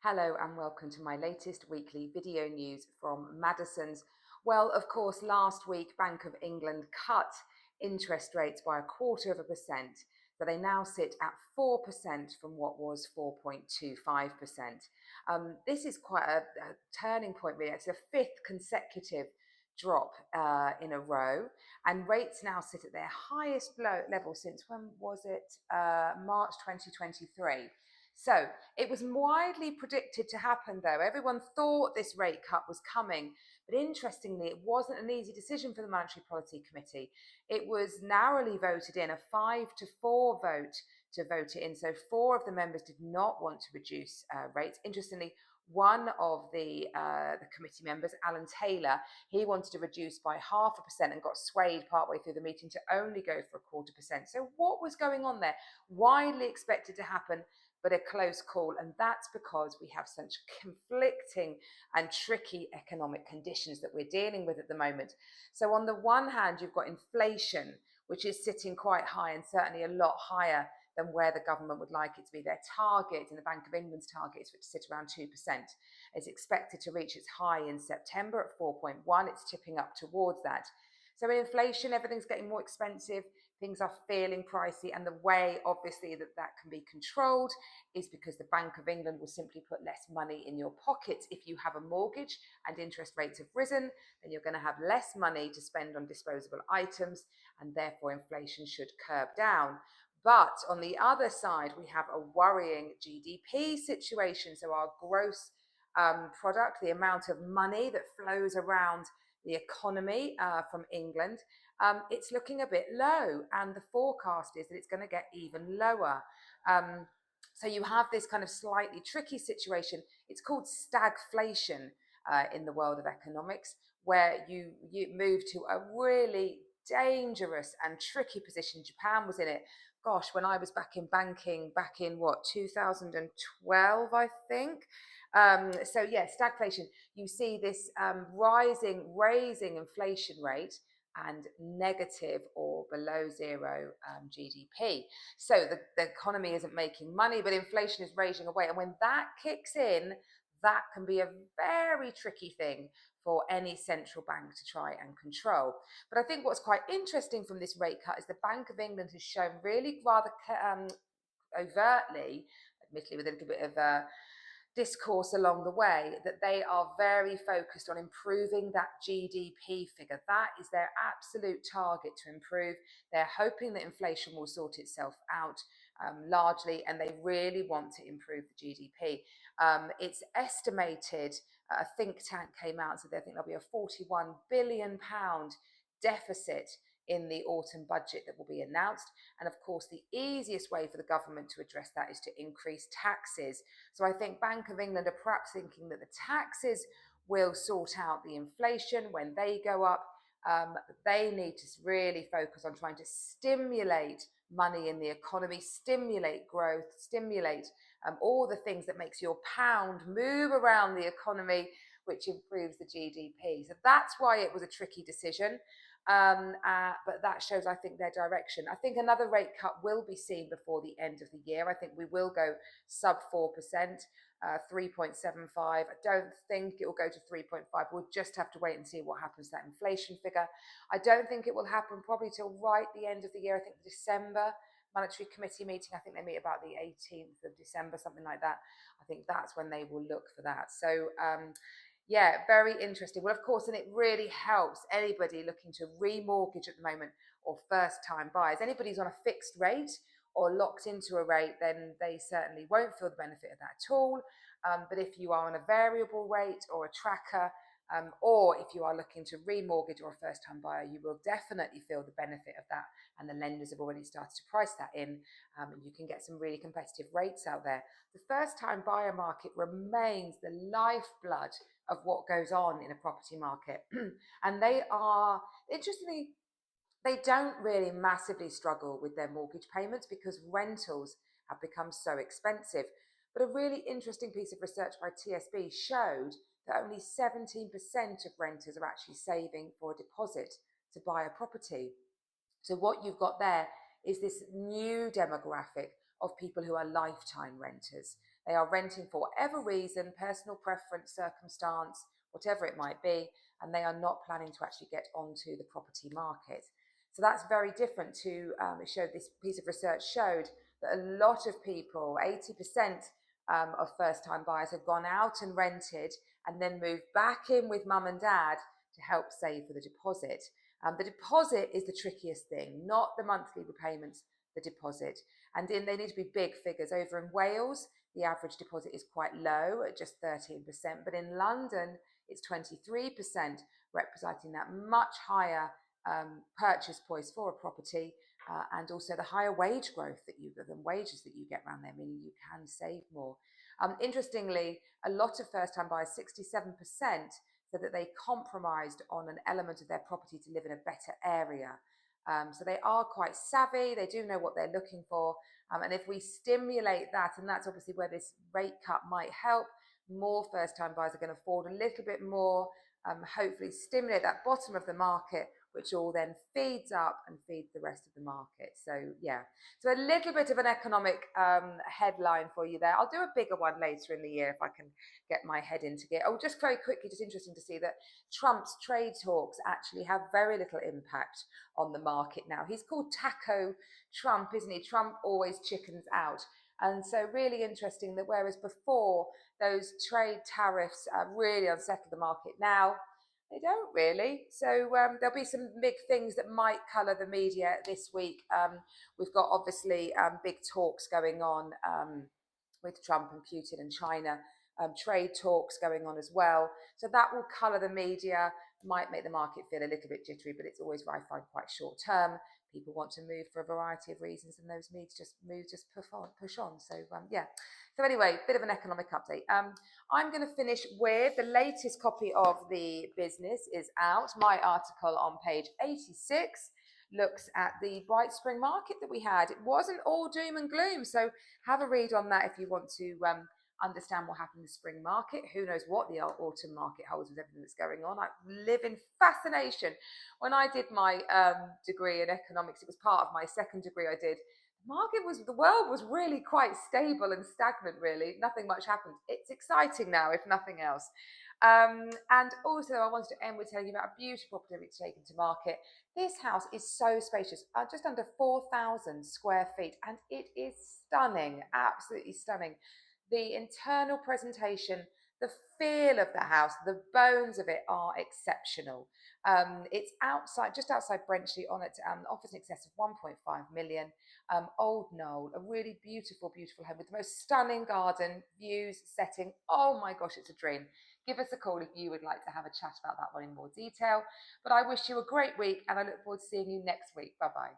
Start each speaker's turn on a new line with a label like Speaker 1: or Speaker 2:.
Speaker 1: Hello and welcome to my latest weekly video news from Madison's. Well, of course, last week Bank of England cut interest rates by 1/4%, so they now sit at 4% from what was 4.25%. This is quite a turning point, really. It's a fifth consecutive drop in a row, and rates now sit at their highest level since when was it? March 2023. So it was widely predicted to happen, though. Everyone thought this rate cut was coming. But interestingly, it wasn't an easy decision for the Monetary Policy Committee. It was narrowly voted in, a 5-4 vote to vote it in. So 4 of the members did not want to reduce rates. Interestingly, one of the committee members, Alan Taylor, he wanted to reduce by 0.5% and got swayed partway through the meeting to only go for 1/4%. So what was going on there? Widely expected to happen, but a close call. And that's because we have such conflicting and tricky economic conditions that we're dealing with at the moment. So on the one hand, you've got inflation, which is sitting quite high and certainly a lot higher than where the government would like it to be. Their target, and the Bank of England's target, which sit around 2%, is expected to reach its high in September at 4.1. It's tipping up towards that. So in inflation, everything's getting more expensive, things are feeling pricey, and the way, obviously, that can be controlled is because the Bank of England will simply put less money in your pockets. If you have a mortgage and interest rates have risen, then you're going to have less money to spend on disposable items, and therefore inflation should curb down. But on the other side, we have a worrying GDP situation. So our gross product, the amount of money that flows around the economy from England, it's looking a bit low. And the forecast is that it's going to get even lower. So you have this kind of slightly tricky situation. It's called stagflation in the world of economics, where you move to a really dangerous and tricky position. Japan was in it. Gosh, when I was back in banking, back in what, 2012, I think. So yeah, stagflation. You see this raising inflation rate and negative or below zero GDP. So the economy isn't making money, but inflation is raging away. And when that kicks in, that can be a very tricky thing for any central bank to try and control. But I think what's quite interesting from this rate cut is the Bank of England has shown really rather overtly, admittedly with a little bit of discourse along the way, that they are very focused on improving that GDP figure. That is their absolute target, to improve. They're hoping that inflation will sort itself out largely, and they really want to improve the GDP. It's estimated, a think tank came out and said they think there'll be a £41 billion deficit in the autumn budget that will be announced. And of course, the easiest way for the government to address that is to increase taxes. So I think Bank of England are perhaps thinking that the taxes will sort out the inflation when they go up. They need to really focus on trying to stimulate money in the economy, stimulate growth, stimulate all the things that makes your pound move around the economy, which improves the GDP. So that's why it was a tricky decision. But that shows, I think, their direction. I think another rate cut will be seen before the end of the year. I think we will go sub 4%, 3.75. I don't think it will go to 3.5. We'll just have to wait and see what happens to that inflation figure. I don't think it will happen probably till right the end of the year. I think December Monetary Committee meeting, I think they meet about the 18th of December, something like that. I think that's when they will look for that. So yeah, very interesting. Well, of course, and it really helps anybody looking to remortgage at the moment, or first-time buyers. Anybody who's on a fixed rate or locked into a rate, then they certainly won't feel the benefit of that at all. But if you are on a variable rate or a tracker, or if you are looking to remortgage or a first-time buyer, you will definitely feel the benefit of that. And the lenders have already started to price that in, and you can get some really competitive rates out there. The first-time buyer market remains the lifeblood of what goes on in a property market. And they are, interestingly, they don't really massively struggle with their mortgage payments because rentals have become so expensive. But a really interesting piece of research by TSB showed that only 17% of renters are actually saving for a deposit to buy a property. So what you've got there is this new demographic of people who are lifetime renters. They are renting for whatever reason, personal preference, circumstance, whatever it might be, and they are not planning to actually get onto the property market. So that's very different to, it showed, this piece of research showed that a lot of people, 80% of first-time buyers, have gone out and rented and then moved back in with mum and dad to help save for the deposit. The deposit is the trickiest thing, not the monthly repayments, the deposit. And they need to be big figures. Over in Wales, the average deposit is quite low at just 13%, but in London, it's 23%, representing that much higher purchase price for a property, and also the higher wage growth than wages that you get around there, meaning you can save more. Interestingly, a lot of first-time buyers, 67%, said that they compromised on an element of their property to live in a better area. So they are quite savvy, they do know what they're looking for, and if we stimulate that, and that's obviously where this rate cut might help, more first-time buyers are going to afford a little bit more, hopefully stimulate that bottom of the market, which all then feeds up and feeds the rest of the market. So yeah, so a little bit of an economic headline for you there. I'll do a bigger one later in the year if I can get my head into gear. Oh, just very quickly, just interesting to see that Trump's trade talks actually have very little impact on the market now. He's called Taco Trump, isn't he? Trump always chickens out. And so really interesting that whereas before those trade tariffs really unsettle the market, now they don't really. So there'll be some big things that might colour the media this week. We've got obviously big talks going on with Trump and Putin and China, trade talks going on as well. So that will colour the media, might make the market feel a little bit jittery, but it's always, I find, quite short term. People want to move for a variety of reasons, and those needs just push on. So yeah. So anyway, bit of an economic update. I'm going to finish with the latest copy of the business is out. My article on page 86 looks at the bright spring market that we had. It wasn't all doom and gloom, so have a read on that if you want to understand what happened in the spring market. Who knows what the autumn market holds with everything that's going on. I live in fascination. When I did my degree in economics, it was part of my second degree I did. The world was really quite stable and stagnant, really. Nothing much happened. It's exciting now, if nothing else. And also, I wanted to end with telling you about a beautiful property it's taken to market. This house is so spacious, just under 4,000 square feet, and it is stunning, absolutely stunning. The internal presentation, the feel of the house, the bones of it are exceptional. It's just outside Brenchley on it, offers in excess of 1.5 million. Old Knoll, a really beautiful, beautiful home with the most stunning garden, views, setting. Oh my gosh, it's a dream. Give us a call if you would like to have a chat about that one in more detail. But I wish you a great week, and I look forward to seeing you next week. Bye-bye.